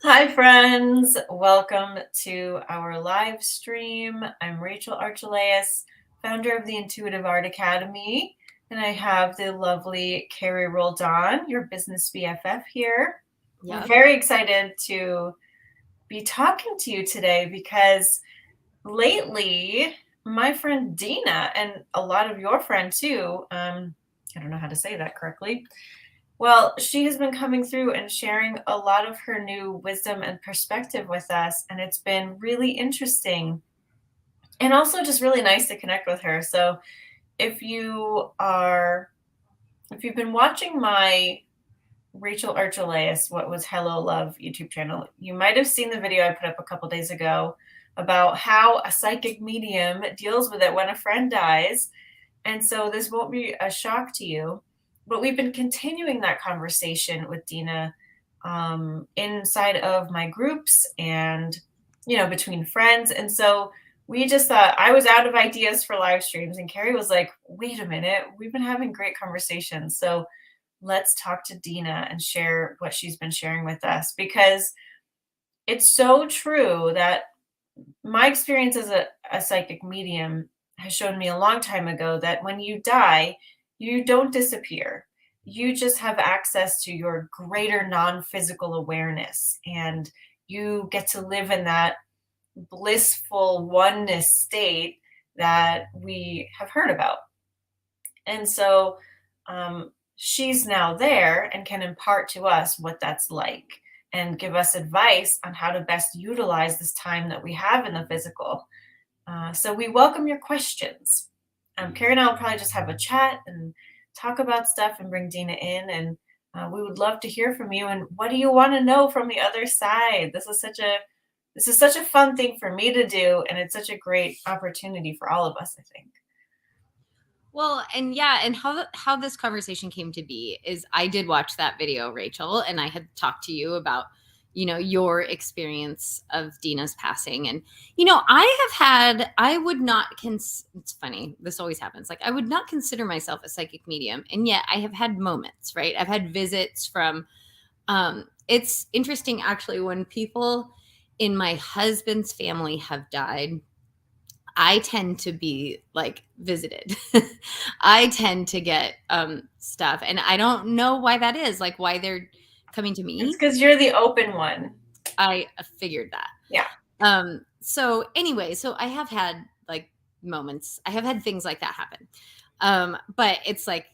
Hi, friends. Welcome to our live stream. I'm Rachel Archelaus, founder of the Intuitive Art Academy, and I have the lovely Carrie Roldan, your business BFF here. Yep. We're very excited to be talking to you today because lately, my friend Dina, and a lot of your friend too, I don't know how to say that correctly. Well, she has been coming through and sharing a lot of her new wisdom and perspective with us, and it's been really interesting and also just really nice to connect with her. So, if you are if you've been watching my Rachel Archelaus What Was Hello Love YouTube channel, you might have seen the video I put up a couple days ago about how a psychic medium deals with it when a friend dies. And so this won't be a shock to you, but we've been continuing that conversation with Dina inside of my groups and, between friends. And so we just thought I was out of ideas for live streams, and Carrie was like, wait a minute, we've been having great conversations. So let's talk to Dina and share what she's been sharing with us, because it's so true that my experience as a psychic medium has shown me a long time ago that when you die, you don't disappear. You just have access to your greater non-physical awareness, and you get to live in that blissful oneness state that we have heard about. And so she's now there and can impart to us what that's like and give us advice on how to best utilize this time that we have in the physical. So we welcome your questions. Carrie and I will probably just have a chat and talk about stuff and bring Dina in, and we would love to hear from you. And what do you want to know from the other side? This is such a fun thing for me to do, and it's such a great opportunity for all of us, I think. Well, and yeah, and how this conversation came to be is I did watch that video, Rachel, and I had talked to you about, your experience of Dina's passing. And, I would not, it's funny, this always happens. Like, I would not consider myself a psychic medium. And yet I have had moments, right? I've had visits from, it's interesting actually when people in my husband's family have died, I tend to be like visited. I tend to get stuff, and I don't know why that is, like why they're coming to me. It's because you're the open one. I figured that. Yeah. So anyway, so I have had like moments. I have had things like that happen. But it's like,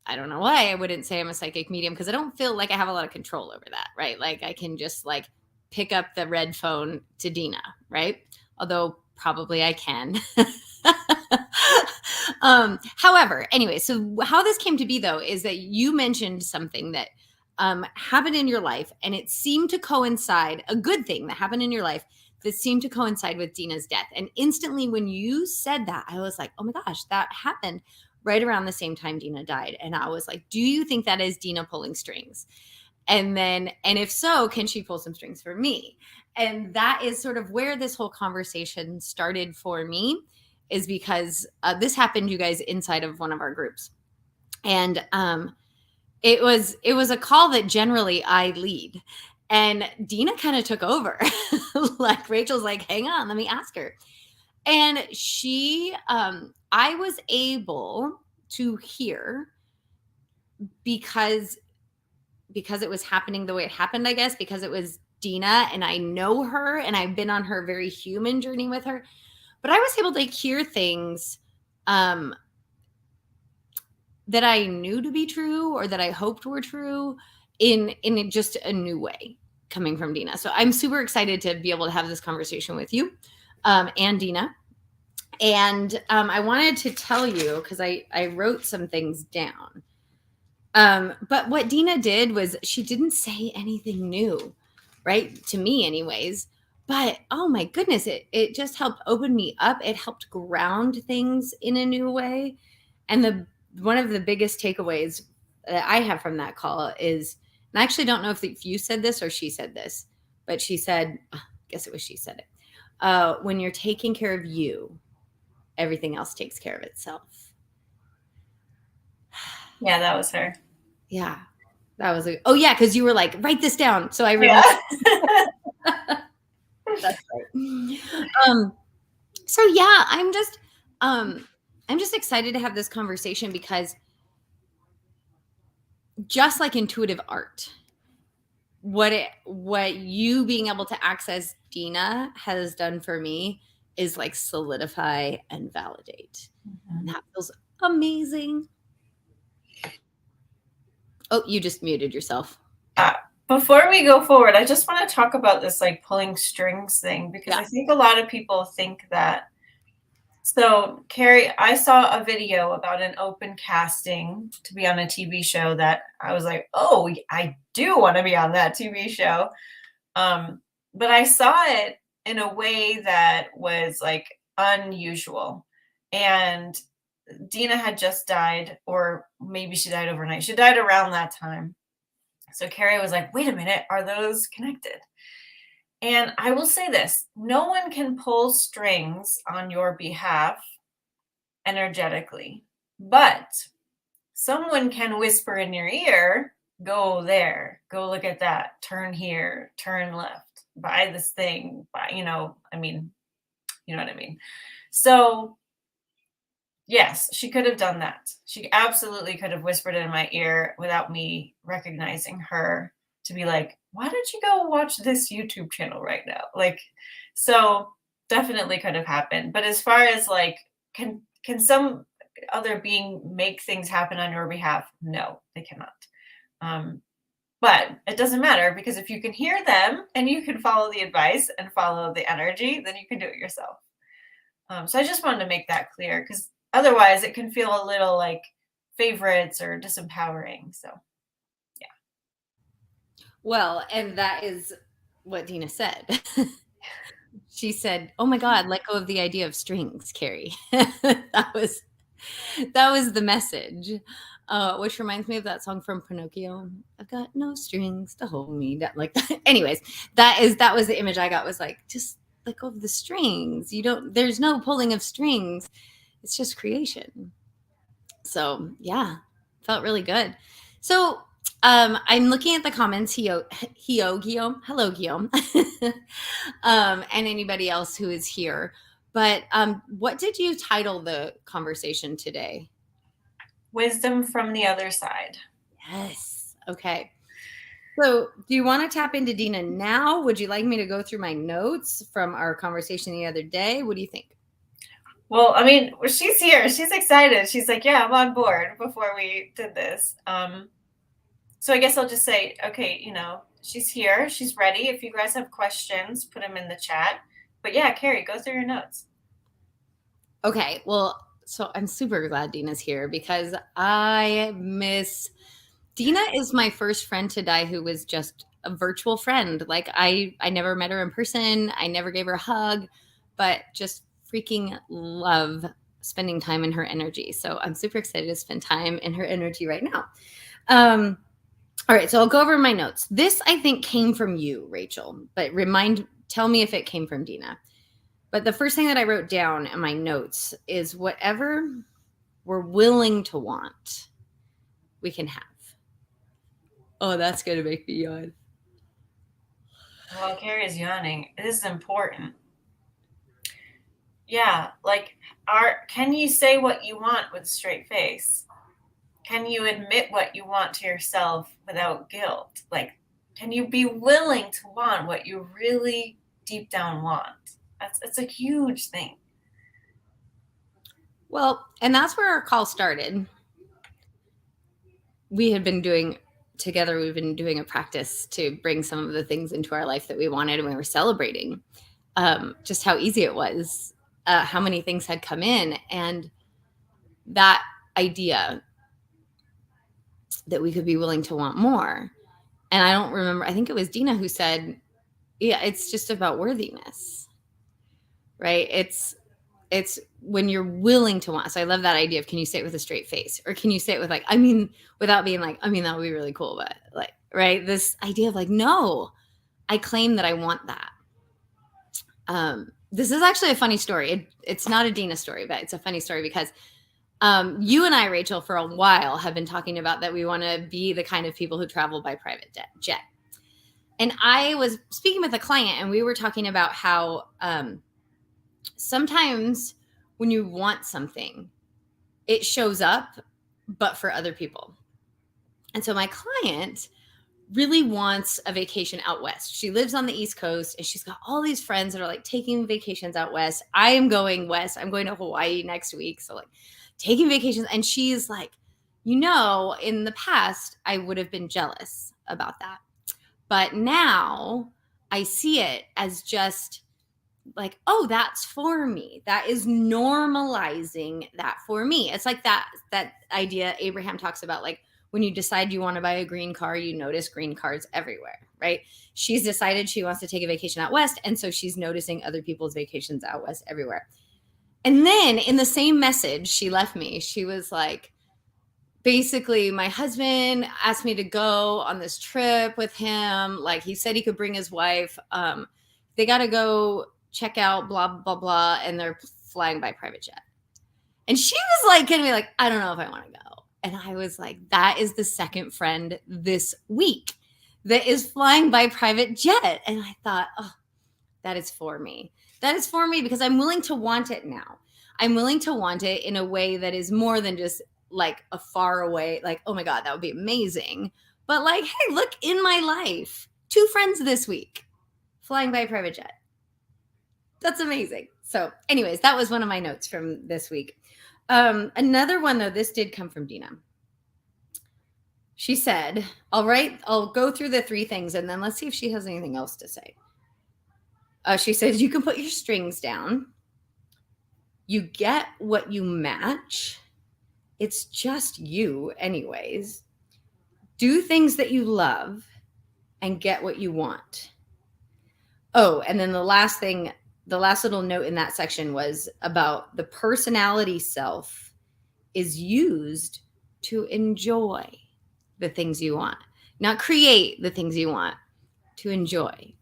I don't know why I wouldn't say I'm a psychic medium, because I don't feel like I have a lot of control over that, right? Like I can just like pick up the red phone to Dina, right? Although probably I can. However, anyway, so how this came to be though is that you mentioned something that happened in your life, and it seemed to coincide, a good thing that happened in your life that seemed to coincide with Dina's death. And instantly when you said that, I was like, oh my gosh, that happened right around the same time Dina died. And I was like, do you think that is Dina pulling strings? And if so, can she pull some strings for me? And that is sort of where this whole conversation started for me, is because this happened, you guys, inside of one of our groups. And it was a call that generally I lead. And Dina kind of took over. Like Rachel's like, hang on, let me ask her. And she, I was able to hear because it was happening the way it happened, I guess, because it was Dina and I know her and I've been on her very human journey with her. But I was able to hear things that I knew to be true, or that I hoped were true, in just a new way coming from Dina. So I'm super excited to be able to have this conversation with you and Dina. And I wanted to tell you, because I wrote some things down. But what Dina did was she didn't say anything new, right? To me anyways. But oh my goodness, it just helped open me up. It helped ground things in a new way. And one of the biggest takeaways that I have from that call is, and I actually don't know if you said this or she said this, but she said, I guess it was she said it. When you're taking care of you, everything else takes care of itself. Yeah, that was her. Yeah. That was oh yeah, because you were like, write this down. So I Yeah. remember. That's right. So yeah, I'm just excited to have this conversation because just like intuitive art, what you being able to access Dina has done for me is like solidify and validate. And that feels amazing. Oh, you just muted yourself. Before we go forward, I just want to talk about this like pulling strings thing, because Yeah. I think a lot of people think that. So, Carrie, I saw a video about an open casting to be on a TV show that I was like, oh, I do want to be on that TV show. But I saw it in a way that was like unusual. And Dina had just died, or maybe she died overnight. She died around that time. So Carrie was like, wait a minute, are those connected? And I will say this, no one can pull strings on your behalf energetically, but someone can whisper in your ear, go there, go look at that, turn here, turn left, buy this thing, buy, you know what I mean. So yes, she could have done that. She absolutely could have whispered in my ear without me recognizing her, to be like, why don't you go watch this YouTube channel right now? Like, so definitely could have happened. But as far as like, can some other being make things happen on your behalf? No, they cannot. But it doesn't matter, because if you can hear them and you can follow the advice and follow the energy, then you can do it yourself. So I just wanted to make that clear, because otherwise it can feel a little like favorites or disempowering. So yeah. Well, and that is what Dina said. She said, "Oh my God, let go of the idea of strings, Carrie." that was the message. Which reminds me of that song from Pinocchio. I've got no strings to hold me down. Like that. Anyways, that was the image I got, was like, just let go of the strings. There's no pulling of strings. It's just creation. So yeah, felt really good. So I'm looking at the comments. Guillaume, hello, Guillaume, and anybody else who is here. But what did you title the conversation today? Wisdom from the other side. Yes. Okay. So, do you want to tap into Dina now? Would you like me to go through my notes from our conversation the other day? What do you think? Well, I mean, she's here. She's excited. She's like, yeah, I'm on board before we did this. So I guess I'll just say, okay, she's here. She's ready. If you guys have questions, put them in the chat. But yeah, Carrie, go through your notes. Okay. Well, so I'm super glad Dina's here, because I miss Dina is my first friend to die who was just a virtual friend. Like I never met her in person. I never gave her a hug, but just freaking love spending time in her energy. So I'm super excited to spend time in her energy right now. All right, so I'll go over my notes. This, I think, came from you, Rachel, but tell me if it came from Dina. But the first thing that I wrote down in my notes is, whatever we're willing to want, we can have. Oh, that's going to make me yawn. Well, Carrie's yawning. This is important. Yeah, like, can you say what you want with a straight face? Can you admit what you want to yourself without guilt? Like, can you be willing to want what you really deep down want? It's a huge thing. Well, and that's where our call started. We've been doing a practice to bring some of the things into our life that we wanted, and we were celebrating just how easy it was, how many things had come in, and that idea that we could be willing to want more. And I don't remember, I think it was Dina who said, yeah, it's just about worthiness, right? It's when you're willing to want. So I love that idea of, can you say it with a straight face, or can you say it with like, without being like, that would be really cool, but like, right, this idea of like, no, I claim that I want that. This is actually a funny story. It's not a Dina story, but it's a funny story, because You and I, Rachel, for a while have been talking about that we want to be the kind of people who travel by private jet. And I was speaking with a client, and we were talking about how sometimes when you want something, it shows up, but for other people. And so my client really wants a vacation out west. She lives on the East Coast, and she's got all these friends that are like taking vacations out west. I am going west. I'm going to Hawaii next week. So like taking vacations. And she's like, in the past, I would have been jealous about that. But now I see it as just like, oh, that's for me. That is normalizing that for me. It's like that idea Abraham talks about, like when you decide you want to buy a green car, you notice green cars everywhere, right? She's decided she wants to take a vacation out west, and so she's noticing other people's vacations out west everywhere. And then in the same message she left me, she was like, basically, my husband asked me to go on this trip with him. Like he said he could bring his wife. They got to go check out blah, blah, blah. And they're flying by private jet. And she was like, going to be like, I don't know if I want to go. And I was like, that is the second friend this week that is flying by private jet. And I thought, oh, that is for me. That is for me because I'm willing to want it now. I'm willing to want it in a way that is more than just like a far away, like, oh my God, that would be amazing. But like, hey, look, in my life, 2 friends this week flying by private jet. That's amazing. So anyways, that was one of my notes from this week. Another one though, this did come from Dina. She said, I'll go through the 3 things and then let's see if she has anything else to say. She says, you can put your strings down. You get what you match. It's just you anyways. Do things that you love and get what you want. Oh, and then the last little note in that section was about the personality self is used to enjoy the things you want, not create the things you want, to enjoy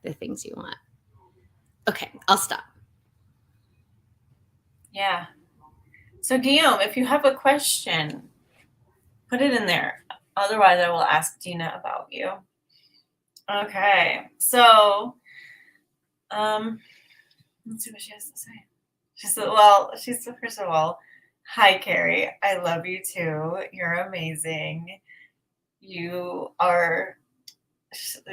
the things you want. Okay, I'll stop. Yeah. So Guillaume, if you have a question, put it in there. Otherwise, I will ask Dina about you. Okay. So, let's see what she has to say. She said, first of all, hi, Carrie. I love you too. You're amazing. You are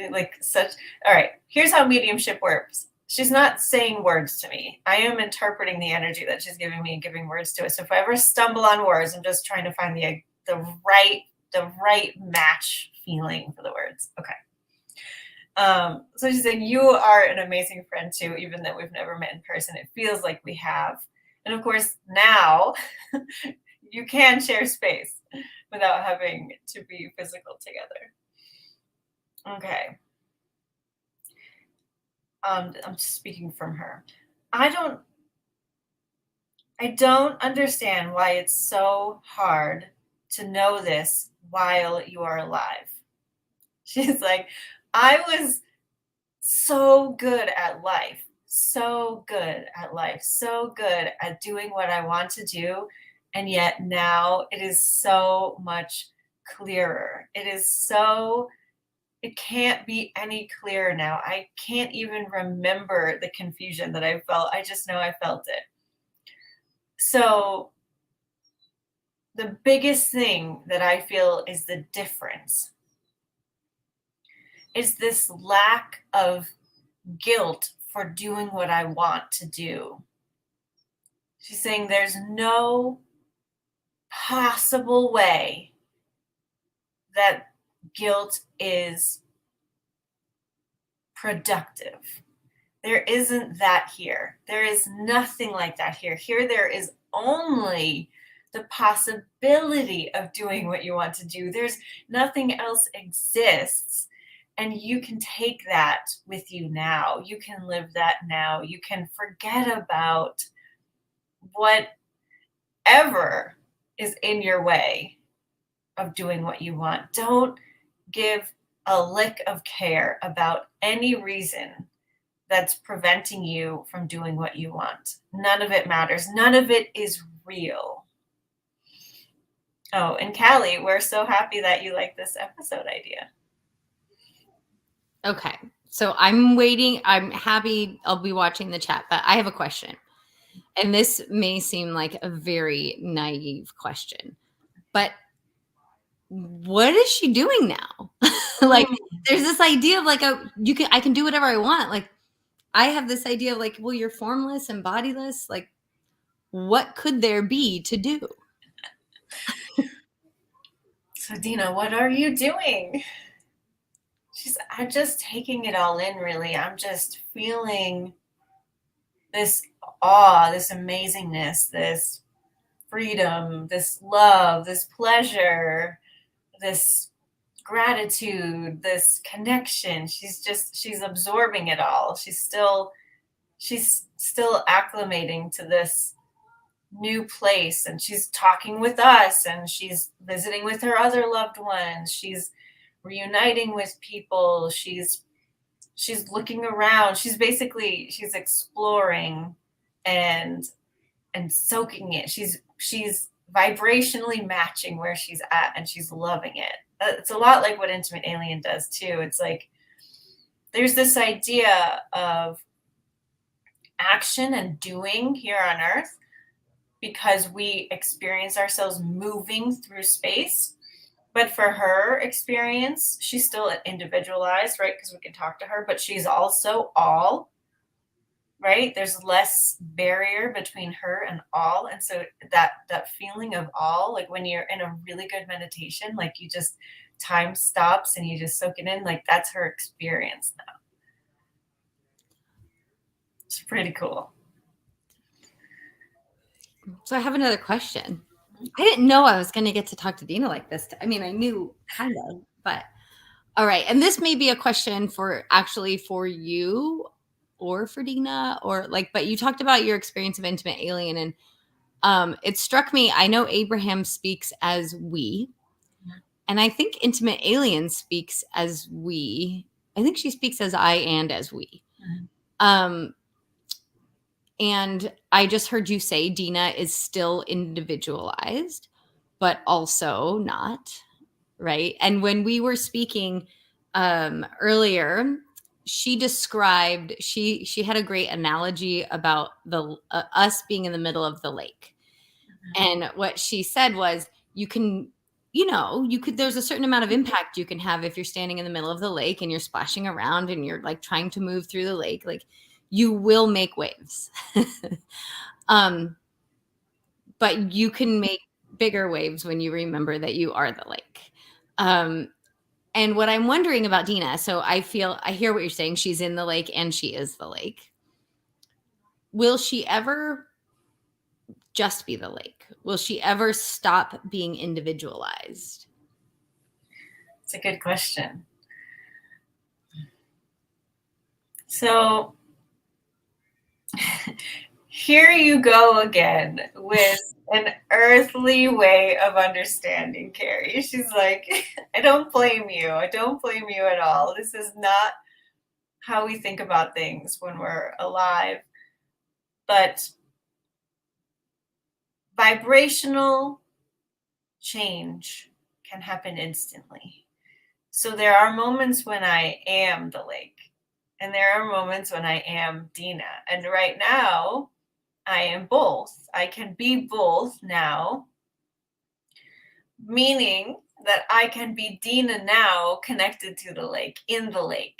like such. All right. Here's how mediumship works. She's not saying words to me. I am interpreting the energy that she's giving me and giving words to it. So if I ever stumble on words, I'm just trying to find the right match feeling for the words. Okay. So she's saying, you are an amazing friend too, even though we've never met in person. It feels like we have. And of course, now you can share space without having to be physical together. Okay. I'm speaking from her. I don't understand why it's so hard to know this while you are alive. She's like, I was so good at life, so good at doing what I want to do. And yet now it is so much clearer. It can't be any clearer now. I can't even remember the confusion that I felt. I just know I felt it. So the biggest thing that I feel is the difference is this lack of guilt for doing what I want to do. She's saying there's no possible way that guilt is productive. There isn't that here. There is nothing like that here. Here there is only the possibility of doing what you want to do. There's nothing else exists. And you can take that with you now. You can live that now. You can forget about whatever is in your way of doing what you want. Don't give a lick of care about any reason that's preventing you from doing what you want. None of it matters. None of it is real. Oh, and Callie, we're so happy that you like this episode idea. Okay. So I'm waiting. I'm happy. I'll be watching the chat, but I have a question. And this may seem like a very naive question, but what is she doing now? Like, there's this idea of like, I can do whatever I want. Like, I have this idea of like, well, you're formless and bodiless. Like, what could there be to do? So Dina, what are you doing? I'm just taking it all in, really. I'm just feeling this awe, this amazingness, this freedom, this love, this pleasure, this gratitude, this connection. She's absorbing it all. She's still acclimating to this new place, and she's talking with us, and she's visiting with her other loved ones. She's reuniting with people. She's looking around. She's exploring and soaking it. She's vibrationally matching where she's at, and she's loving it. It's a lot like what Intimate Alien does too. It's like there's this idea of action and doing here on Earth because we experience ourselves moving through space. But for her experience, she's still individualized, right? Because we can talk to her, but she's also all, right? There's less barrier between her and all. And so that feeling of all, like when you're in a really good meditation, like you just, time stops and you just soak it in, like that's her experience now. It's pretty cool. So I have another question. I didn't know I was going to get to talk to Dina like this. I mean, I knew kind of, but all right. And this may be a question for you or for Dina or like, but you talked about your experience of Intimate Alien, and it struck me. I know Abraham speaks as we, and I think Intimate Alien speaks as we. I think she speaks as I and as we. And I just heard you say Dina is still individualized, but also not, right? And when we were speaking earlier, she described, she had a great analogy about the us being in the middle of the lake. And what she said was, you can, there's a certain amount of impact you can have if you're standing in the middle of the lake and you're splashing around and you're like trying to move through the lake. Like, you will make waves. But you can make bigger waves when you remember that you are the lake. And what I'm wondering about Dina, so I hear what you're saying. She's in the lake and she is the lake. Will she ever just be the lake? Will she ever stop being individualized? It's a good question. So here you go again with an earthly way of understanding Carrie. She's like, I don't blame you. I don't blame you at all. This is not how we think about things when we're alive. But vibrational change can happen instantly. So there are moments when I am the lake, and there are moments when I am Dina. And right now, I am both. I can be both now, meaning that I can be Dina now connected to the lake, in the lake.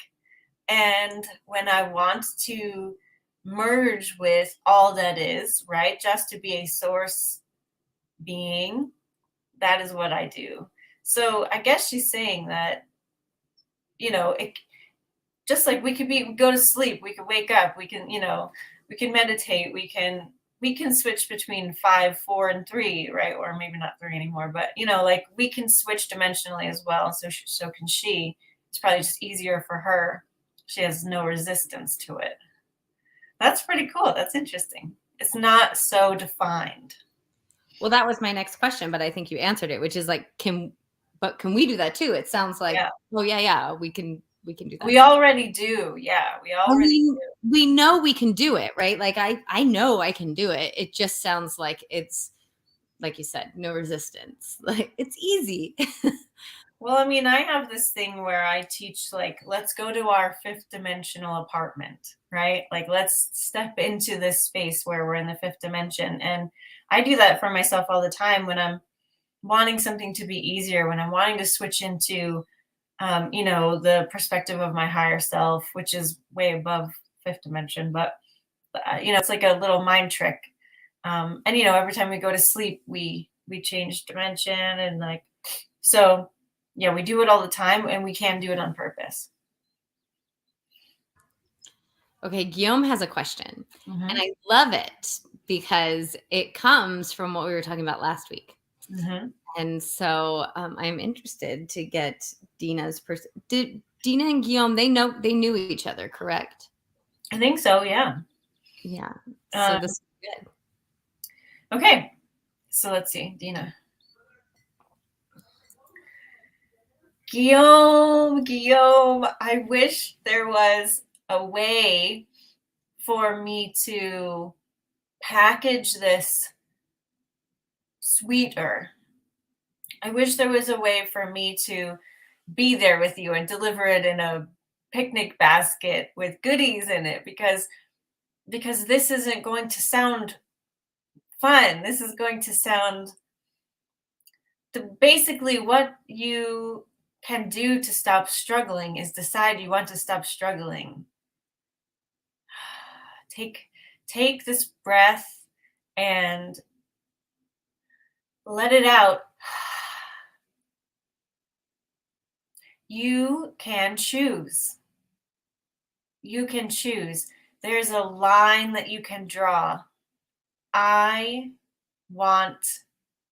And when I want to merge with all that is, right, just to be a source being, that is what I do. So I guess she's saying that, it just like we go to sleep, we could wake up, we can, we can meditate, we can switch between 5, 4, and 3, right? Or maybe not 3 anymore, but like we can switch dimensionally as well. So can she. It's probably just easier for her. She has no resistance to it. That's pretty cool. That's interesting. It's not so defined. Well, that was my next question, but I think you answered it, which is like, can we do that too? It sounds like, oh yeah, we can do that. We already do. Yeah, we already do. We know we can do it, right? Like I know I can do it. It just sounds like it's like you said, no resistance. Like it's easy. Well, I mean, I have this thing where I teach, like, let's go to our fifth dimensional apartment, right? Like, let's step into this space where we're in the fifth dimension. And I do that for myself all the time when I'm wanting something to be easier, when I'm wanting to switch into, the perspective of my higher self, which is way above fifth dimension. But, it's like a little mind trick. And, every time we go to sleep, we change dimension and like, so yeah, we do it all the time and we can do it on purpose. Okay, Guillaume has a question. Mm-hmm. And I love it because it comes from what we were talking about last week. Mm-hmm. And so I'm interested to get Dina's Did Dina and Guillaume, they knew each other, correct? I think so, yeah. Yeah. So this is good. Okay. So let's see, Dina. Guillaume, I wish there was a way for me to package this sweeter. I wish there was a way for me to be there with you and deliver it in a picnic basket with goodies in it, because this isn't going to sound fun. This is going to sound basically what you can do to stop struggling is decide you want to stop struggling. Take this breath and let it out. You can choose. You can choose. There's a line that you can draw. I want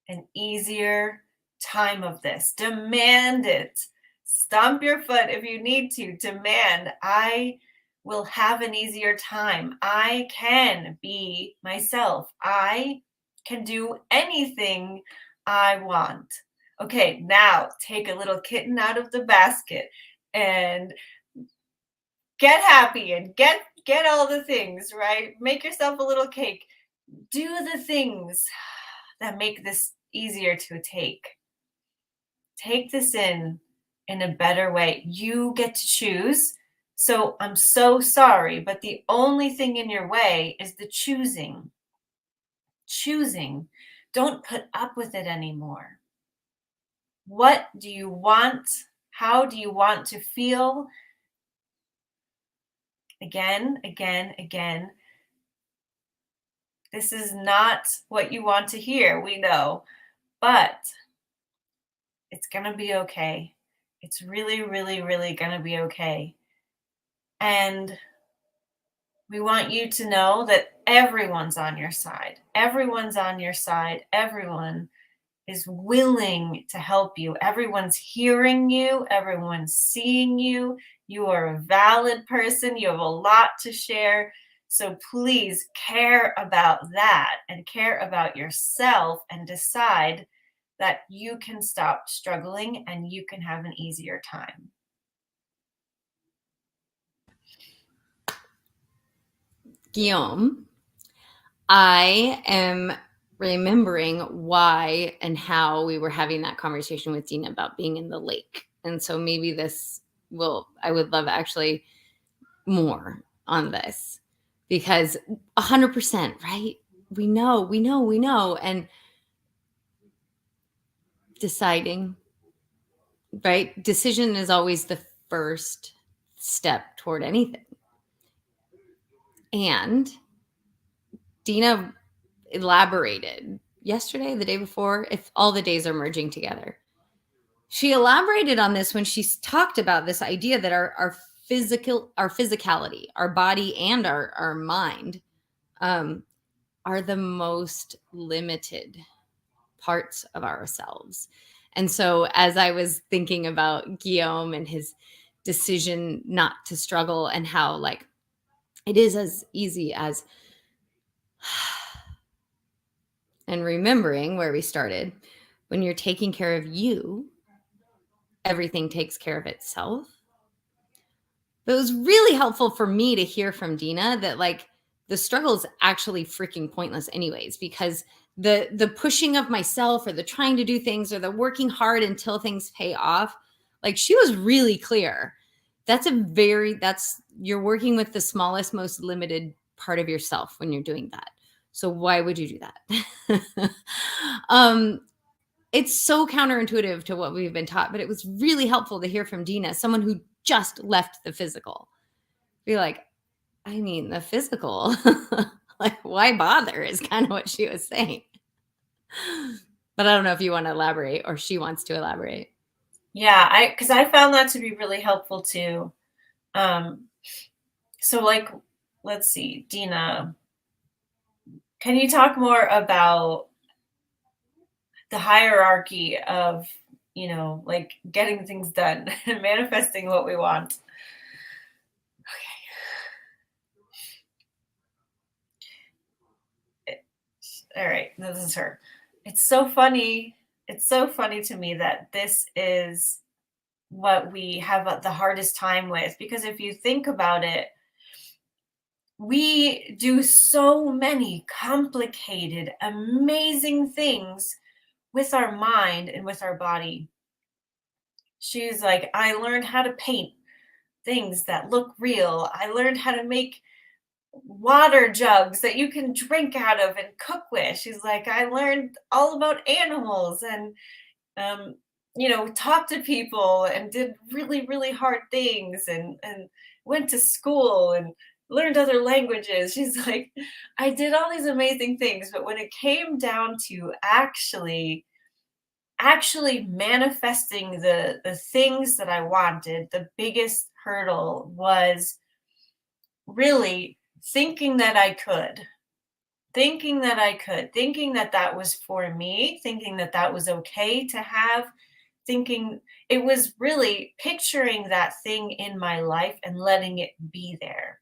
an easier time of this. Demand it. Stomp your foot if you need to. Demand, I will have an easier time. I can be myself. I can do anything I want. Okay, now take a little kitten out of the basket and get happy and get all the things, right? Make yourself a little cake. Do the things that make this easier to take. Take this in a better way. You get to choose. So I'm so sorry, but the only thing in your way is the choosing. Choosing. Don't put up with it anymore. What do you want? How do you want to feel? Again, again, again. This is not what you want to hear, we know, but it's going to be okay. It's really, really, really going to be okay. And we want you to know that everyone's on your side. Everyone's on your side. Everyone is willing to help you. Everyone's hearing you. Everyone's seeing you. You are a valid person. You have a lot to share. So please care about that and care about yourself and decide that you can stop struggling and you can have an easier time. Guillaume, I am remembering why and how we were having that conversation with Dina about being in the lake. And so maybe I would love actually more on this, because 100%, right? We know. And deciding, right? Decision is always the first step toward anything. And Dina elaborated yesterday, the day before, if all the days are merging together. She elaborated on this when she talked about this idea that our physicality, our body and our mind are the most limited parts of ourselves. And so as I was thinking about Guillaume and his decision not to struggle, and how like it is as easy as and remembering where we started, when you're taking care of you, everything takes care of itself. But it was really helpful for me to hear from Dina that like the struggle is actually freaking pointless anyways, because the pushing of myself, or the trying to do things, or the working hard until things pay off. Like, she was really clear. That's you're working with the smallest, most limited part of yourself when you're doing that. So why would you do that? It's so counterintuitive to what we've been taught, but it was really helpful to hear from Dina, someone who just left the physical. Be like, I mean, the physical, like, why bother, is kind of what she was saying. But I don't know if you want to elaborate, or she wants to elaborate. Yeah, because I found that to be really helpful too. So like, let's see, Dina, can you talk more about the hierarchy of, like getting things done and manifesting what we want? Okay. All right, this is her. It's so funny. It's so funny to me that this is what we have the hardest time with, because if you think about it, we do so many complicated, amazing things with our mind and with our body. She's like, I learned how to paint things that look real. I learned how to make water jugs that you can drink out of and cook with. She's like, I learned all about animals and, um, talked to people and did really, really hard things and went to school and learned other languages. She's like, I did all these amazing things, but when it came down to actually manifesting the things that I wanted, the biggest hurdle was really thinking that I could, thinking that that was for me, thinking that that was okay to have, thinking it was really picturing that thing in my life and letting it be there.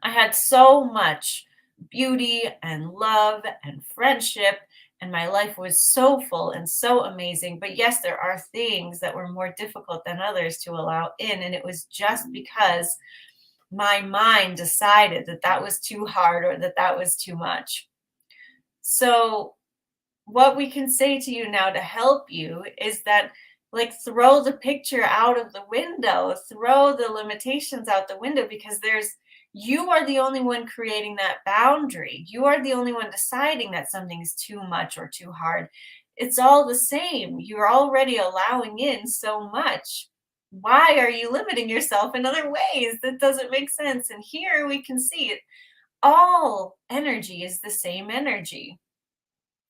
I had so much beauty and love and friendship, and my life was so full and so amazing. But yes, there are things that were more difficult than others to allow in. And it was just because my mind decided that that was too hard or that that was too much. So, what we can say to you now to help you is that, like, throw the picture out of the window, throw the limitations out the window, because you are the only one creating that boundary. You are the only one deciding that something's too much or too hard. It's all the same. You're already allowing in so much. Why are you limiting yourself in other ways? That doesn't make sense. And here we can see it. All energy is the same energy.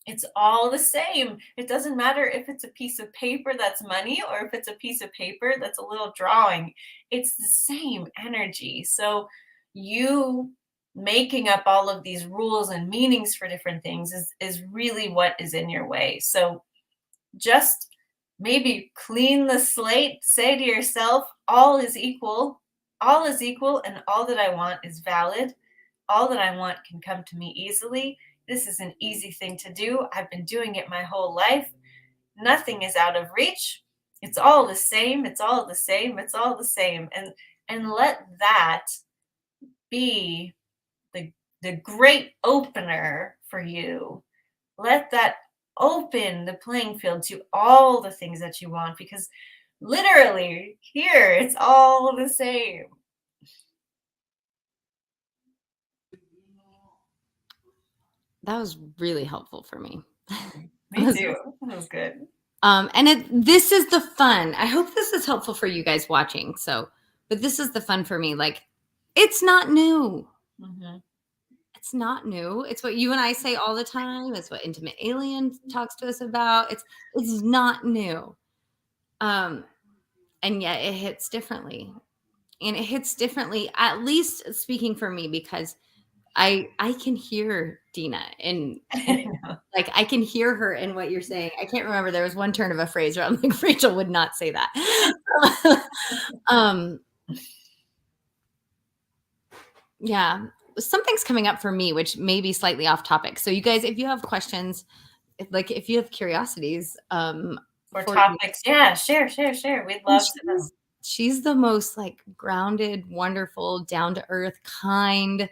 It's all the same. It doesn't matter if it's a piece of paper that's money or if it's a piece of paper that's a little drawing. It's the same energy. So you making up all of these rules and meanings for different things is really what is in your way. So just maybe clean the slate, say to yourself, all is equal. All is equal, and all that I want is valid. All that I want can come to me easily. This is an easy thing to do. I've been doing it my whole life. Nothing is out of reach. It's all the same. It's all the same. It's all the same. And let that be the great opener for you. Let that open the playing field to all the things that you want, because literally here it's all the same. That was really helpful for me. Me too. That was good. And this is the fun. I hope this is helpful for you guys watching. But this is the fun for me. Like, it's not new. Mm-hmm. It's not new. It's what you and I say all the time. It's what Intimate Alien talks to us about. It's not new. And yet it hits differently. And it hits differently, at least speaking for me, because I can hear Dina, and like, I can hear her in what you're saying. I can't remember. There was one turn of a phrase where I'm like, Rachel would not say that. Yeah, something's coming up for me, which may be slightly off topic. So you guys, if you have questions, if you have curiosities, or topics, yeah, share. We'd love to know. She's the most, like, grounded, wonderful, down to earth, kind,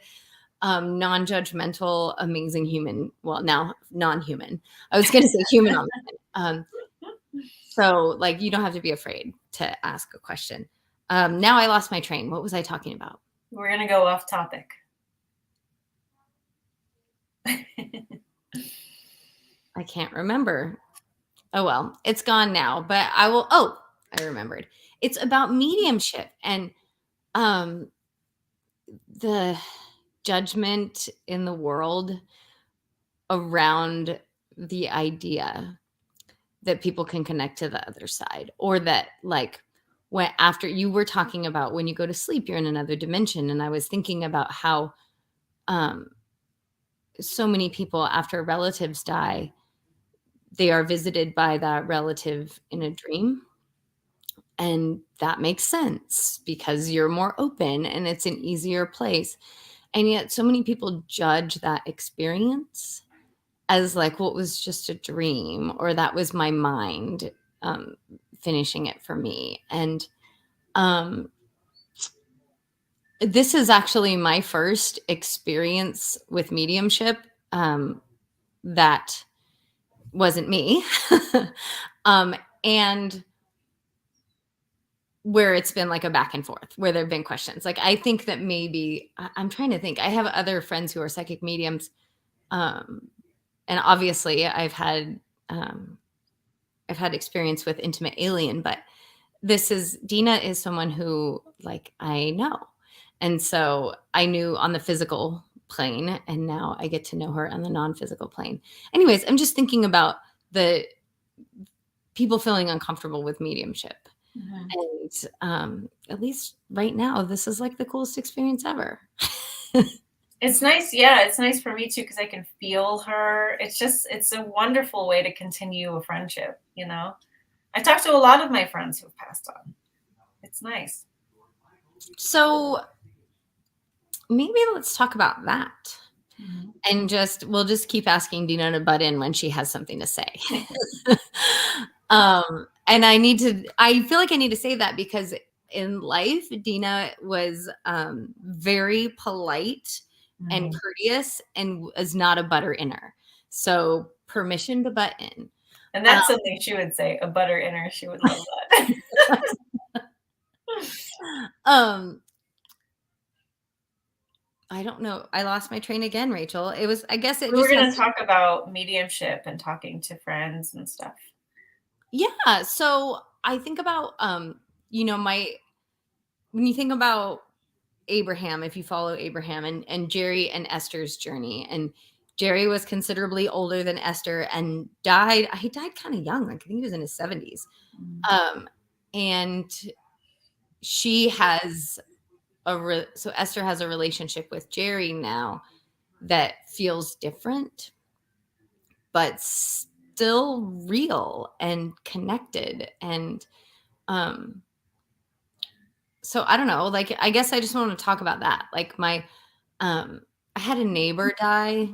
non-judgmental, amazing human. Well, now non-human. I was going to say human on the so like you don't have to be afraid to ask a question. Now I lost my train. What was I talking about? We're going to go off topic. I can't remember. Oh, well, it's gone now, but I will. Oh, I remembered. It's about mediumship and the judgment in the world around the idea that people can connect to the other side, or that like when after you were talking about when you go to sleep, you're in another dimension. And I was thinking about how um, so many people after relatives die, they are visited by that relative in a dream. And that makes sense because you're more open and it's an easier place. And yet, so many people judge that experience as like what was just a dream, or that was my mind um, finishing it for me. And um, this is actually my first experience with mediumship that wasn't me. um, and where it's been like a back and forth, where there have been questions. Like, I think that maybe I'm trying to think. I have other friends who are psychic mediums. Um, and obviously um, I've had experience with intimate alien, but Dina is someone who like I know. And so I knew on the physical plane, and now I get to know her on the non-physical plane. Anyways, I'm just thinking about the people feeling uncomfortable with mediumship. Mm-hmm. And at least right now, this is like the coolest experience ever. It's nice. Yeah, it's nice for me too, because I can feel her. It's a wonderful way to continue a friendship, you know? I talked to a lot of my friends who've passed on. It's nice. So maybe let's talk about that. Mm-hmm. And we'll just keep asking Dina to butt in when she has something to say. And I feel like I need to say that because in life, Dina was very polite and courteous and is not a butter inner. So permission to butt in. And that's something she would say, a butter inner. She would love that. I don't know. I lost my train again, Rachel. We were going to talk about mediumship and talking to friends and stuff. Yeah. So I think about, when you think about Abraham, if you follow Abraham and Jerry and Esther's journey, and Jerry was considerably older than Esther and he died kind of young. Like I think he was in his 70s. And she has so Esther has a relationship with Jerry now that feels different, but still real and connected. And so I don't know, like, I guess I just want to talk about that. Like I had a neighbor die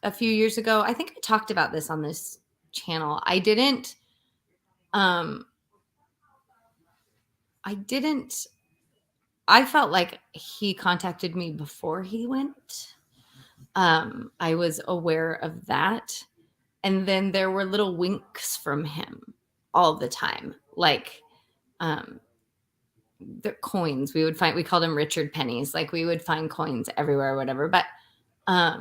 a few years ago. I think I talked about this on this channel. I didn't I felt like he contacted me before he went. I was aware of that. And then there were little winks from him all the time. Like the coins we called him Richard Pennies. Like we would find coins everywhere or whatever. But I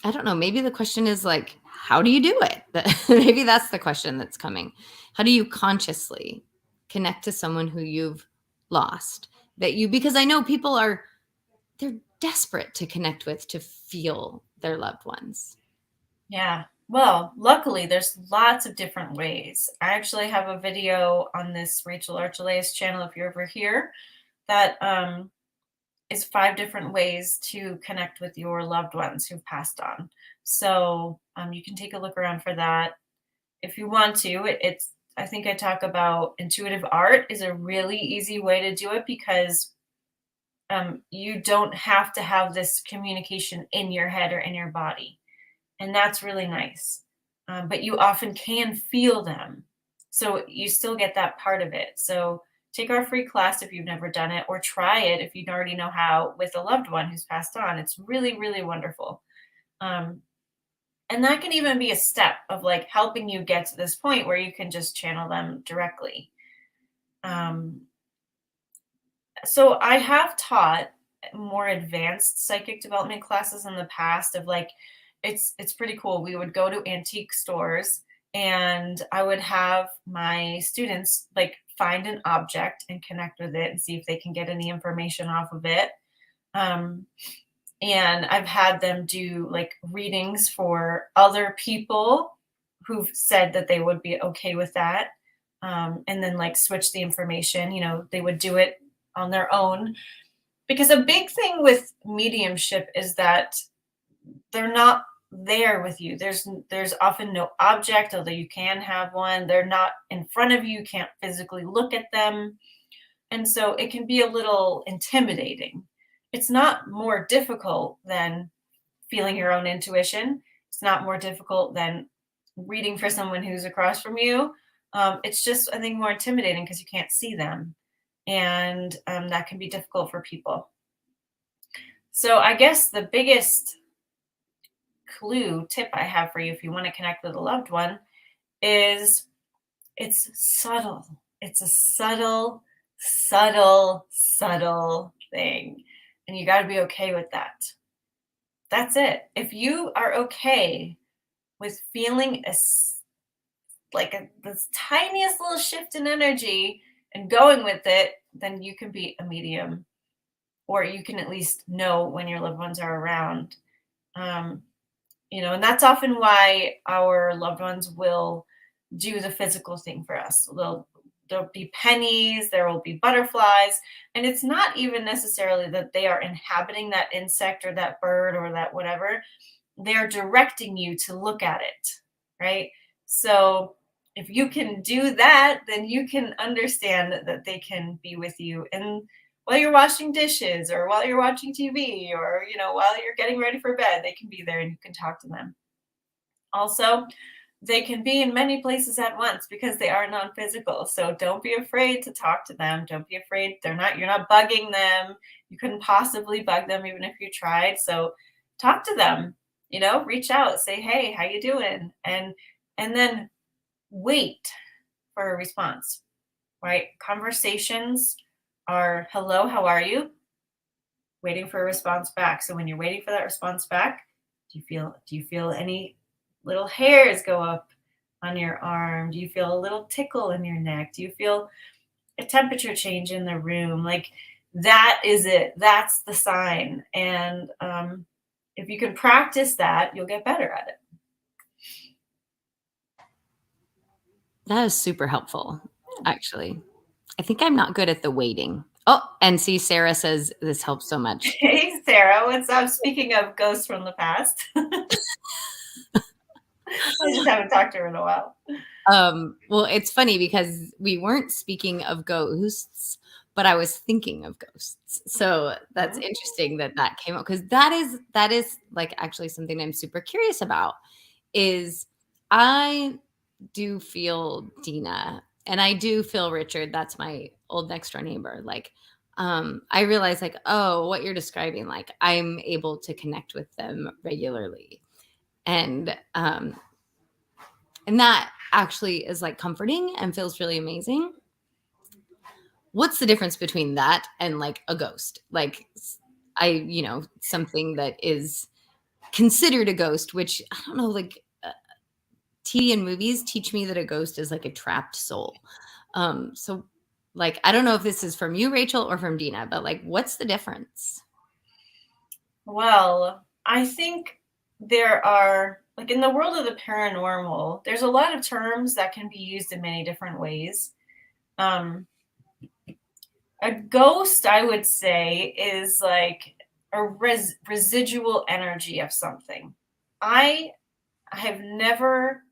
don't know. Maybe the question is like, how do you do it? Maybe that's the question that's coming. How do you consciously connect to someone who you've lost? Because I know they're desperate to connect with, to feel their loved ones. Yeah. Well, luckily, there's lots of different ways. I actually have a video on this Rachel Archelaus channel, if you're ever here, that is 5 different ways to connect with your loved ones who've passed on. So you can take a look around for that if you want to. I think I talk about intuitive art is a really easy way to do it because you don't have to have this communication in your head or in your body. And that's really nice. But you often can feel them. So you still get that part of it. So take our free class if you've never done it, or try it if you already know how with a loved one who's passed on. It's really, really wonderful. Um, and that can even be a step of like helping you get to this point where you can just channel them directly. Um, so I have taught more advanced psychic development classes in the past of like it's pretty cool. We would go to antique stores and I would have my students like find an object and connect with it and see if they can get any information off of it. Um, and I've had them do like readings for other people who've said that they would be okay with that. And then like switch the information, they would do it on their own. Because a big thing with mediumship is that they're not there with you. There's often no object, although you can have one. They're not in front of you, you can't physically look at them. And so it can be a little intimidating. It's not more difficult than feeling your own intuition. It's not more difficult than reading for someone who's across from you. It's just, I think, more intimidating because you can't see them. And that can be difficult for people. So I guess the biggest tip I have for you if you want to connect with a loved one is it's subtle. It's a subtle, subtle, subtle thing. And you got to be okay with that. That's it. If you are okay with feeling this tiniest little shift in energy and going with it, then you can be a medium, or you can at least know when your loved ones are around. And that's often why our loved ones will do the physical thing for us. There'll be pennies, there will be butterflies, and it's not even necessarily that they are inhabiting that insect or that bird or that whatever. They're directing you to look at it, right? So if you can do that, then you can understand that they can be with you and while you're washing dishes or while you're watching TV or while you're getting ready for bed, they can be there and you can talk to them. Also, they can be in many places at once because they are non-physical. So don't be afraid to talk to them. Don't be afraid. You're not bugging them. You couldn't possibly bug them even if you tried. So talk to them, reach out, say, "Hey, how you doing?" And then wait for a response, right? Conversations are hello, how are you? Waiting for a response back. So when you're waiting for that response back, do you feel any little hairs go up on your arm? Do you feel a little tickle in your neck? Do you feel a temperature change in the room? Like that is it. That's the sign. And if you can practice that, you'll get better at it. That is super helpful, actually. I think I'm not good at the waiting. Oh, and see, Sarah says this helps so much. Hey, Sarah, what's up? Speaking of ghosts from the past. I just haven't talked to her in a while. Well, it's funny because we weren't speaking of ghosts, but I was thinking of ghosts. So that's interesting that came up because that is like actually something I'm super curious about. Is I do feel Dina and I do feel Richard. That's my old next door neighbor. Like, I realize like, oh, what you're describing, like I'm able to connect with them regularly. And that actually is like comforting and feels really amazing. What's the difference between that and like a ghost? Like something that is considered a ghost, which I don't know, like TV and movies teach me that a ghost is like a trapped soul. So like, I don't know if this is from you, Rachel, or from Dina, but like, what's the difference? Well, I think there are, like in the world of the paranormal, there's a lot of terms that can be used in many different ways. A ghost, I would say, is like a residual energy of something. I have never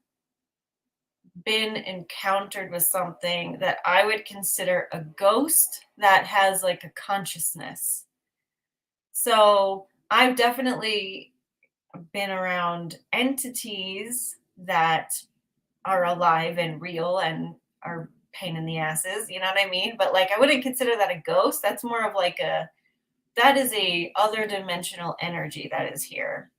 been encountered with something that I would consider a ghost that has like a consciousness. So I've definitely been around entities that are alive and real and are pain in the asses, you know what I mean? But like I wouldn't consider that a ghost. That's more of like that is a other dimensional energy that is here.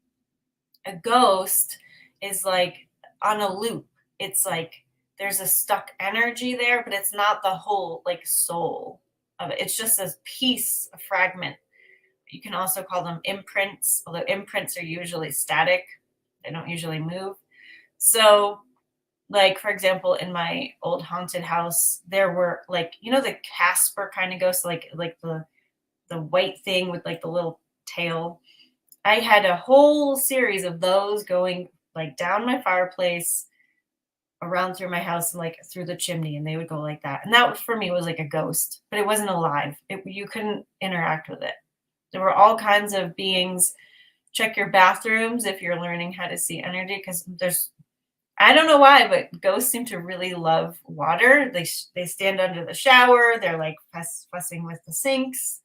A ghost is like on a loop. It's like there's a stuck energy there, but it's not the whole like soul of it. It's just a piece, a fragment. You can also call them imprints, although imprints are usually static. They don't usually move. So, like for example, in my old haunted house, there were like, you know, the Casper kind of ghosts, like the white thing with like the little tail. I had a whole series of those going like down my fireplace, around through my house, and like through the chimney, and they would go like that. And that for me was like a ghost, but it wasn't alive. You couldn't interact with it. There were all kinds of beings. Check your bathrooms if you're learning how to see energy, because I don't know why, but ghosts seem to really love water. They stand under the shower. They're like fussing with the sinks.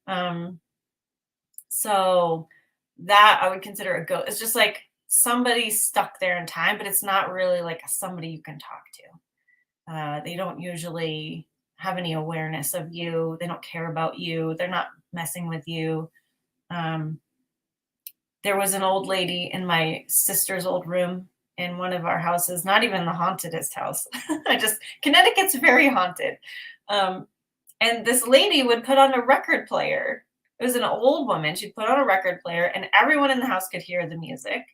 Um, so that I would consider a ghost. It's just like somebody stuck there in time, but it's not really like somebody you can talk to. They don't usually have any awareness of you. They don't care about you. They're not messing with you. Um, there was an old lady in my sister's old room in one of our houses, not even the hauntedest house. Connecticut's very haunted. Um, and this lady would put on a record player. It was an old woman. She'd put on a record player, and everyone in the house could hear the music.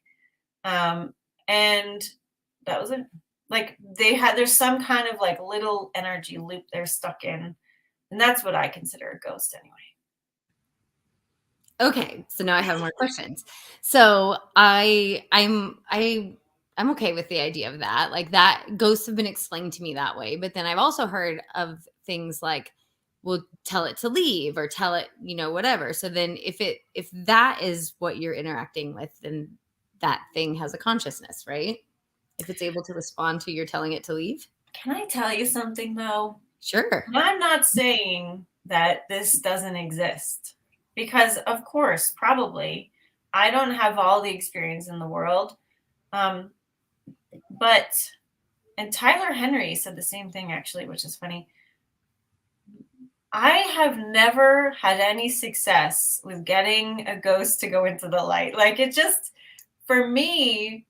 And that was it. Like there's some kind of like little energy loop they're stuck in. And that's what I consider a ghost anyway. Okay, so now I have more questions. So I'm okay with the idea of that. Like that ghosts have been explained to me that way, but then I've also heard of things like we'll tell it to leave or tell it, whatever. So then if that is what you're interacting with, then that thing has a consciousness, right? If it's able to respond to you're telling it to leave. Can I tell you something though? Sure. I'm not saying that this doesn't exist, because of course, probably I don't have all the experience in the world. But and Tyler Henry said the same thing actually, which is funny. I have never had any success with getting a ghost to go into the light. Like it just, for me,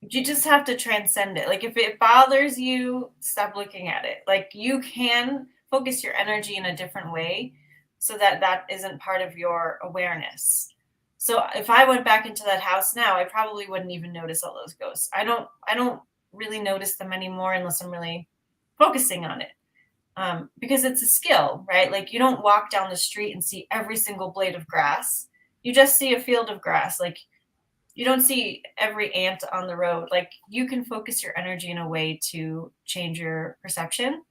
you just have to transcend it. Like if it bothers you, stop looking at it. Like you can focus your energy in a different way so that that isn't part of your awareness. So if I went back into that house now, I probably wouldn't even notice all those ghosts. I don't really notice them anymore unless I'm really focusing on it. Because it's a skill, right? Like you don't walk down the street and see every single blade of grass. You just see a field of grass. Like you don't see every ant on the road. Like you can focus your energy in a way to change your perception.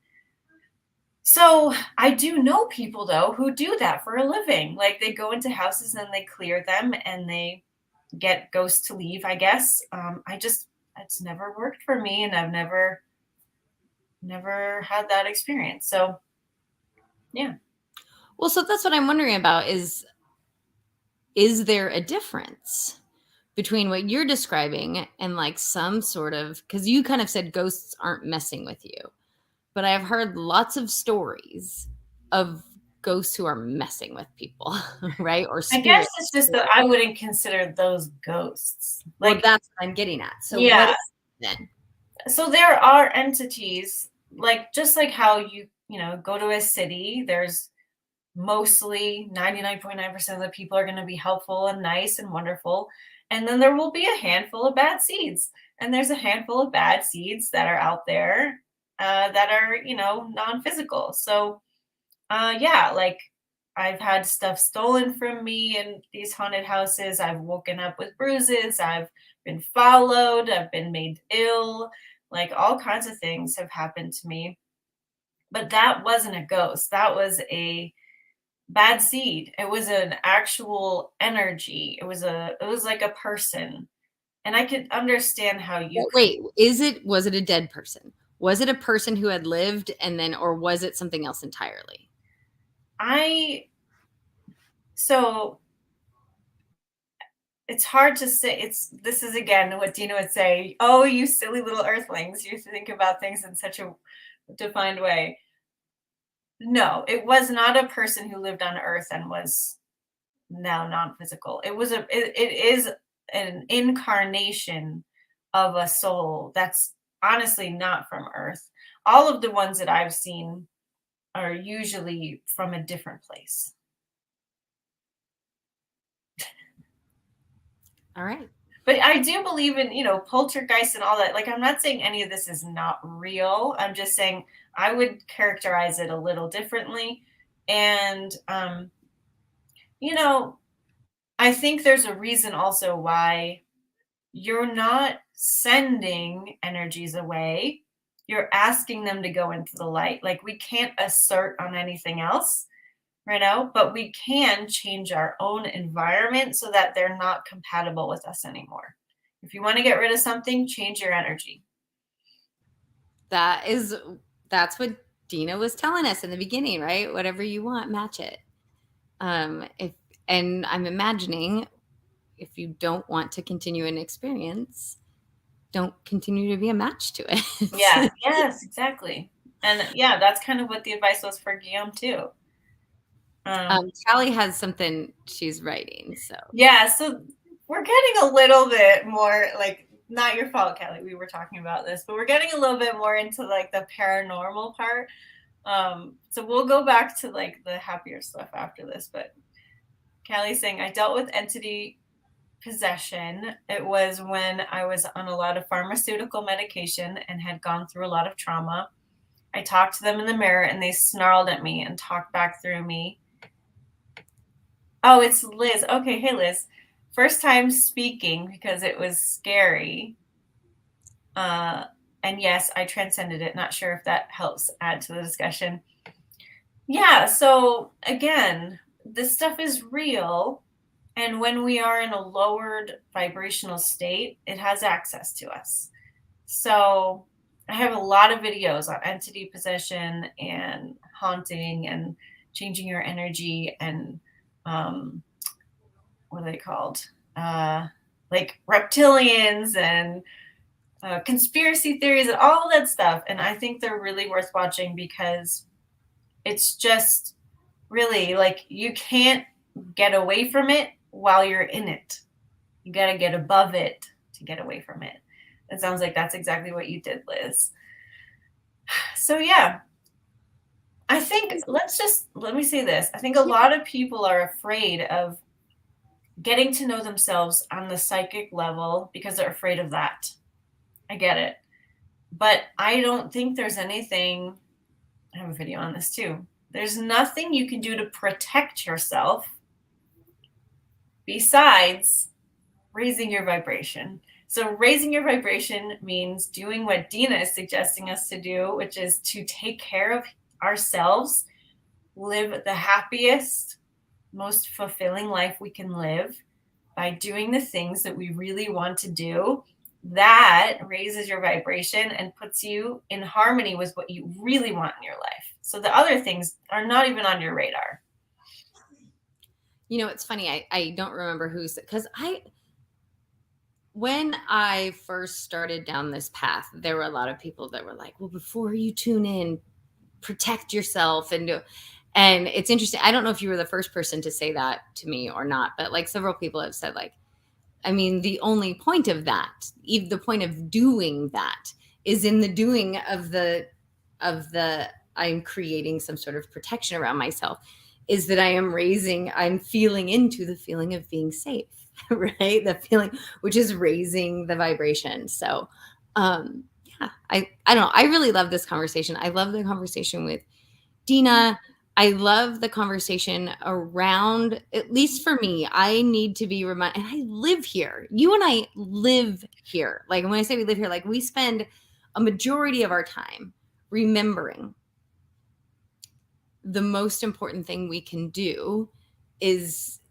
So I do know people though who do that for a living. Like they go into houses and they clear them and they get ghosts to leave, I guess. It's never worked for me, and I've never had that experience. So yeah. Well, so that's what I'm wondering about is there a difference between what you're describing and like some sort of, because you kind of said ghosts aren't messing with you, but I've heard lots of stories of ghosts who are messing with people, right? Or I guess spirits. it's just that I wouldn't consider those ghosts. Well, Like, that's what I'm getting at. So what yeah. is it then? So there are entities, like just like how you go to a city, there's mostly 99.9% of the people are going to be helpful and nice and wonderful. And then there will be a handful of bad seeds. And there's a handful of bad seeds that are out there that are, non-physical. So yeah, like I've had stuff stolen from me in these haunted houses. I've woken up with bruises. I've been followed. I've been made ill. Like all kinds of things have happened to me. But that wasn't a ghost. That was a bad seed. It was an actual energy. It was like a person. And I could understand how you could. Wait, was it a dead person? Was it a person who had lived and then, or was it something else entirely? I, so, it's hard to say. This is again what Dina would say, oh, you silly little earthlings, you think about things in such a defined way. No, it was not a person who lived on earth and was now non-physical. It is an incarnation of a soul that's honestly not from earth. All of the ones that I've seen are usually from a different place. All right. But I do believe in, poltergeist and all that. Like, I'm not saying any of this is not real. I'm just saying I would characterize it a little differently. And, I think there's a reason also why you're not sending energies away. You're asking them to go into the light. Like, we can't assert on anything else right now, but we can change our own environment so that they're not compatible with us anymore. If you want to get rid of something, change your energy. That's what Dina was telling us in the beginning, right? Whatever you want, match it. And I'm imagining if you don't want to continue an experience, don't continue to be a match to it. Yeah, yes, exactly. And yeah, that's kind of what the advice was for Guillaume too. Callie has something she's writing, so yeah, so we're getting a little bit more like, not your fault, Kelly. We were talking about this, but we're getting a little bit more into like the paranormal part. So we'll go back to like the happier stuff after this. But Callie's saying, I dealt with entity possession. It was when I was on a lot of pharmaceutical medication and had gone through a lot of trauma. I talked to them in the mirror and they snarled at me and talked back through me. Oh, it's Liz. Okay, hey Liz. First time speaking because it was scary. And yes, I transcended it. Not sure if that helps add to the discussion. Yeah, so again, this stuff is real. And when we are in a lowered vibrational state, it has access to us. So I have a lot of videos on entity possession and haunting and changing your energy and what are they called? Like reptilians and conspiracy theories and all that stuff. And I think they're really worth watching because it's just really like you can't get away from it while you're in it. You got to get above it to get away from it. It sounds like that's exactly what you did, Liz. So yeah, I think let me say this. I think a lot of people are afraid of getting to know themselves on the psychic level because they're afraid of that. I get it. But I don't think there's anything, I have a video on this too. There's nothing you can do to protect yourself besides raising your vibration. So raising your vibration means doing what Dina is suggesting us to do, which is to take care of ourselves, live the happiest, most fulfilling life we can live by doing the things that we really want to do. That raises your vibration and puts you in harmony with what you really want in your life. So the other things are not even on your radar. It's funny. I don't remember because when I first started down this path, there were a lot of people that were like, well, before you tune in, protect yourself. And it's interesting. I don't know if you were the first person to say that to me or not, but like several people have said, like, I mean, the only point of that, even the point of doing that is in the doing of the I'm creating some sort of protection around myself, is that I'm feeling into the feeling of being safe, right? The feeling, which is raising the vibration. So, yeah, I don't know. I really love this conversation. I love the conversation with Dina. I love the conversation around, at least for me, I need to be reminded, and I live here. You and I live here. Like when I say we live here, like we spend a majority of our time remembering the most important thing we can do is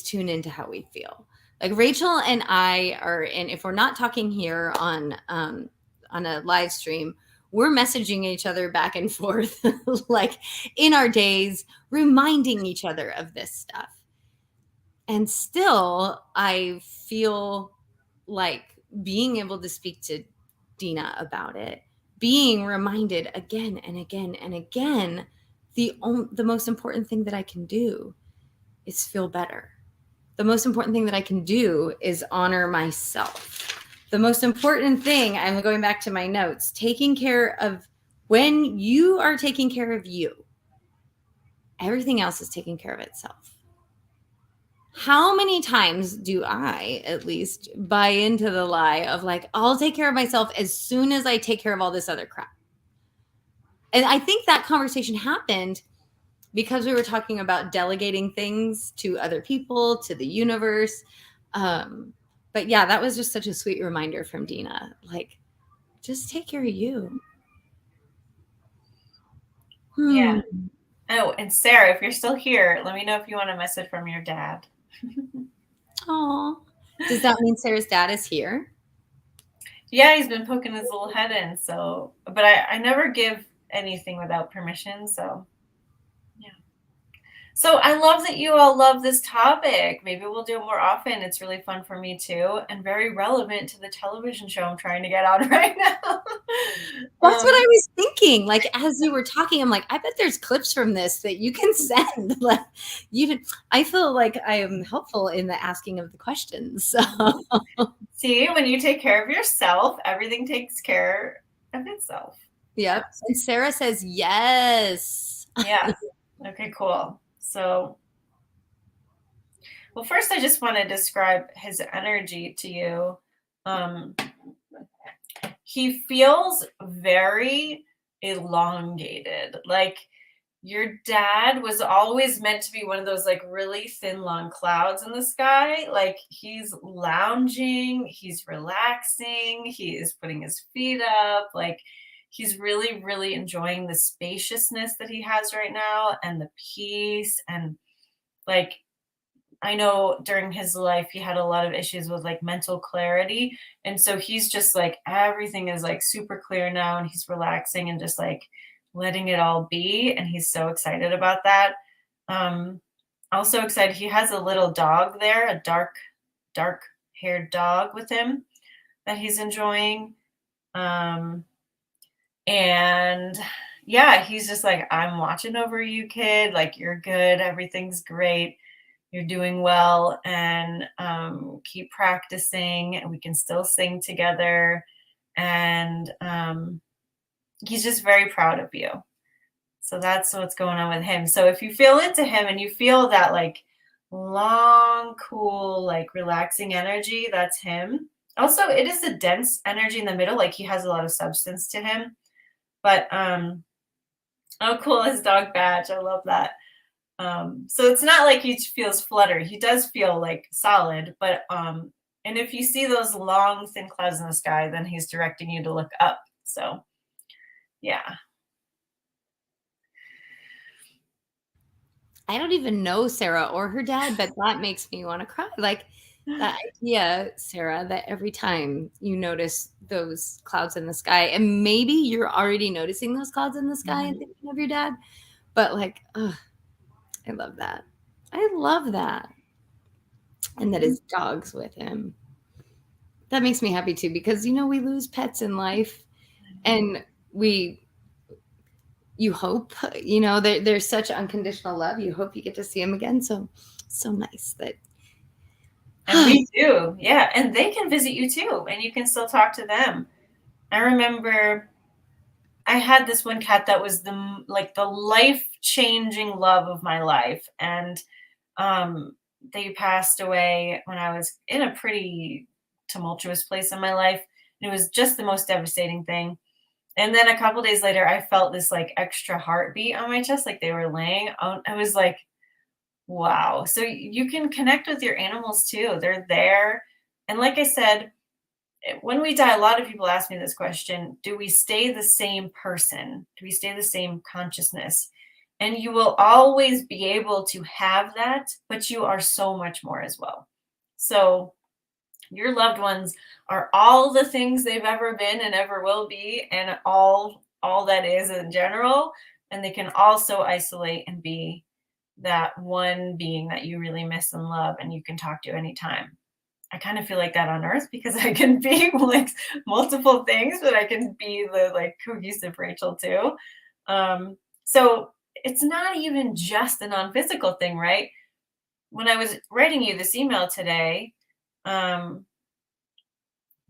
tune into how we feel. Like Rachel and I are, and if we're not talking here on a live stream, we're messaging each other back and forth, like in our days, reminding each other of this stuff. And still, I feel like being able to speak to Dina about it, being reminded again and again and again, the most important thing that I can do is feel better. The most important thing that I can do is honor myself. The most important thing, I'm going back to my notes, taking care of, when you are taking care of you, everything else is taking care of itself. How many times do I, at least, buy into the lie of like, I'll take care of myself as soon as I take care of all this other crap? And I think that conversation happened because we were talking about delegating things to other people, to the universe. But yeah, that was just such a sweet reminder from Dina. Like, just take care of you. Yeah. Oh, and Sarah, if you're still here, let me know if you want a message from your dad. Oh, does that mean Sarah's dad is here? Yeah, he's been poking his little head in. So, but I never give anything without permission. So, yeah. So I love that you all love this topic. Maybe we'll do it more often. It's really fun for me too, and very relevant to the television show I'm trying to get on right now. That's what I was thinking. Like, as you were talking, I'm like, I bet there's clips from this that you can send. Like, I feel like I am helpful in the asking of the questions. So. See, when you take care of yourself, everything takes care of itself. Yep. And Sarah says yes. Yeah. Okay, cool. So, well, first I just want to describe his energy to you. He feels very elongated. Like your dad was always meant to be one of those like really thin, long clouds in the sky. Like he's lounging, he's relaxing, he is putting his feet up. Like he's really, really enjoying the spaciousness that he has right now and the peace. And like I know during his life he had a lot of issues with like mental clarity. And so he's just like everything is like super clear now and he's relaxing and just like letting it all be. And he's so excited about that. Um also excited he has a little dog there, a dark haired dog with him that he's enjoying. Um and yeah, he's just like, I'm watching over you, kid. Like you're good, everything's great, you're doing well, and keep practicing and we can still sing together. And he's just very proud of you. So that's what's going on with him. So if you feel into him and you feel that like long, cool, like relaxing energy, that's him. Also, it is a dense energy in the middle, like he has a lot of substance to him. But oh cool, his dog badge, I love that. So it's not like he feels fluttered. He does feel like solid, but and if you see those long thin clouds in the sky, then he's directing you to look up. So yeah. I don't even know Sarah or her dad, but that makes me want to cry. Like that idea, Sarah, that every time you notice those clouds in the sky, and maybe you're already noticing those clouds in the sky and thinking of your dad, but like, I love that. I love that. And that his dog's with him. That makes me happy too, because we lose pets in life and you hope, there's such unconditional love. You hope you get to see him again. So nice that. And we do. Yeah. And they can visit you too. And you can still talk to them. I remember I had this one cat that was the life-changing love of my life. And they passed away when I was in a pretty tumultuous place in my life. It was just the most devastating thing. And then a couple days later, I felt this like extra heartbeat on my chest, like they were laying on. I was like, wow. So you can connect with your animals too. They're there. And like I said, when we die, a lot of people ask me this question: do we stay the same person? Do we stay the same consciousness? And you will always be able to have that, but you are so much more as well. So your loved ones are all the things they've ever been and ever will be, and all that is in general. And they can also isolate and be that one being that you really miss and love and you can talk to anytime. I kind of feel like that on earth because I can be like multiple things, but I can be the like cohesive Rachel too. So it's not even just a non-physical thing, right? When I was writing you this email today, um,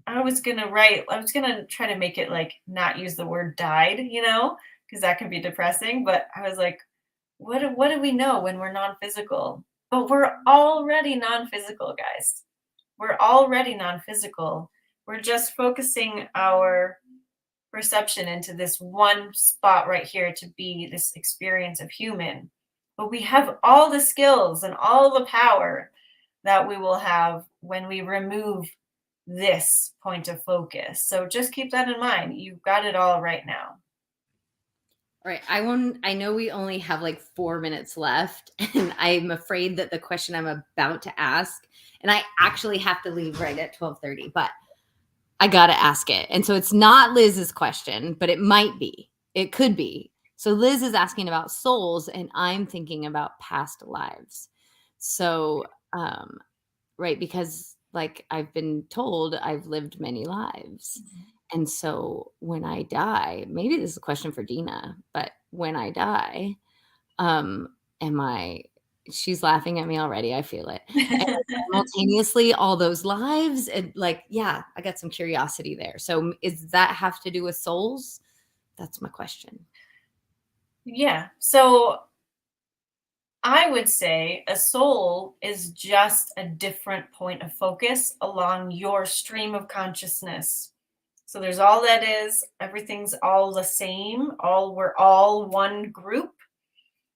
I was gonna try to make it like not use the word died, because that can be depressing. But I was like, what do we know when we're non-physical? But we're already non-physical, guys. We're already non-physical. We're just focusing our perception into this one spot right here to be this experience of human. But we have all the skills and all the power that we will have when we remove this point of focus. So just keep that in mind. You've got it all right now. All right. I know we only have like 4 minutes left, and I'm afraid that the question I'm about to ask, and I actually have to leave right at 12:30, but I got to ask it. And so it's not Liz's question, but it might be. It could be. So Liz is asking about souls, and I'm thinking about past lives. So, right, because like I've been told I've lived many lives. And so when I die, maybe this is a question for Dina, but when I die, am I, she's laughing at me already. I feel it. And simultaneously all those lives and like, yeah, I got some curiosity there. So is that have to do with souls? That's my question. Yeah. So I would say a soul is just a different point of focus along your stream of consciousness. So there's all that is, everything's all the same, we're all one group.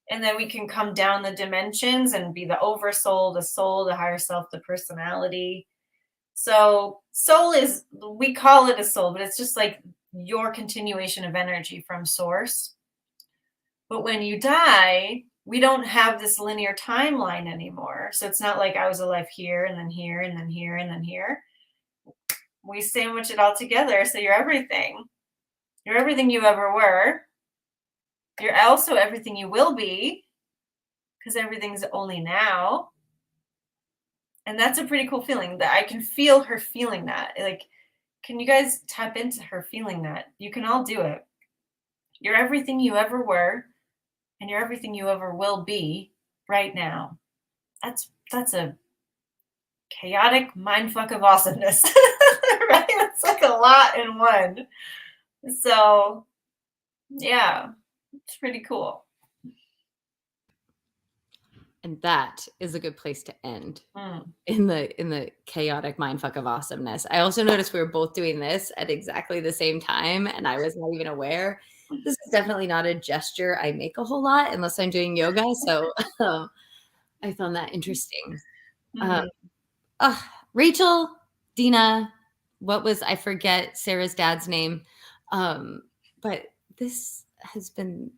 And then we can come down the dimensions and be the oversoul, the soul, the higher self, the personality. So soul is, we call it a soul, but it's just like your continuation of energy from source. But when you die, we don't have this linear timeline anymore. So it's not like I was alive here and then here and then here and then here. We sandwich it all together. So you're everything. You're everything you ever were. You're also everything you will be, because everything's only now. And that's a pretty cool feeling that I can feel her feeling that. Like, can you guys tap into her feeling that? You can all do it. You're everything you ever were, and you're everything you ever will be right now. That's a chaotic mindfuck of awesomeness. Right? It's like a lot in one. So yeah, it's pretty cool. And that is a good place to end in the chaotic mindfuck of awesomeness. I also noticed we were both doing this at exactly the same time, and I was not even aware. This is definitely not a gesture I make a whole lot unless I'm doing yoga. So I found that interesting. Rachel, Dina, I forget Sarah's dad's name. But this has been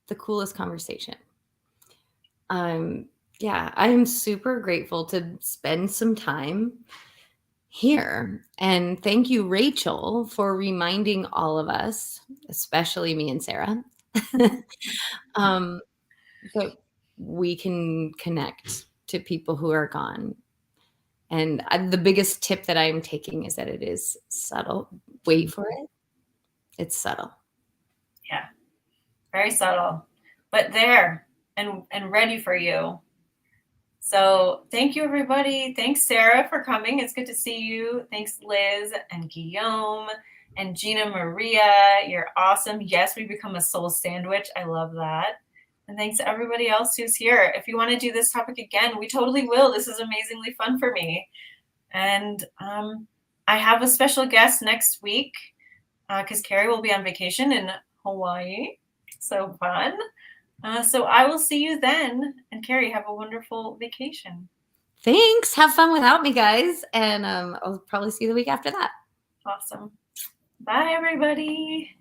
the coolest conversation. Yeah, I'm super grateful to spend some time here. And thank you, Rachel, for reminding all of us, especially me and Sarah, that we can connect to people who are gone. And the biggest tip that I'm taking is that it is subtle. Wait for it. It's subtle. Yeah, very subtle, but there and ready for you. So thank you, everybody. Thanks, Sarah, for coming. It's good to see you. Thanks, Liz and Guillaume and Gina Maria. You're awesome. Yes, we become a soul sandwich. I love that. And thanks to everybody else who's here. If you want to do this topic again, we totally will. This is amazingly fun for me. And I have a special guest next week because Carrie will be on vacation in Hawaii. So fun. So I will see you then. And Carrie, have a wonderful vacation. Thanks. Have fun without me, guys. And I'll probably see you the week after that. Awesome. Bye, everybody.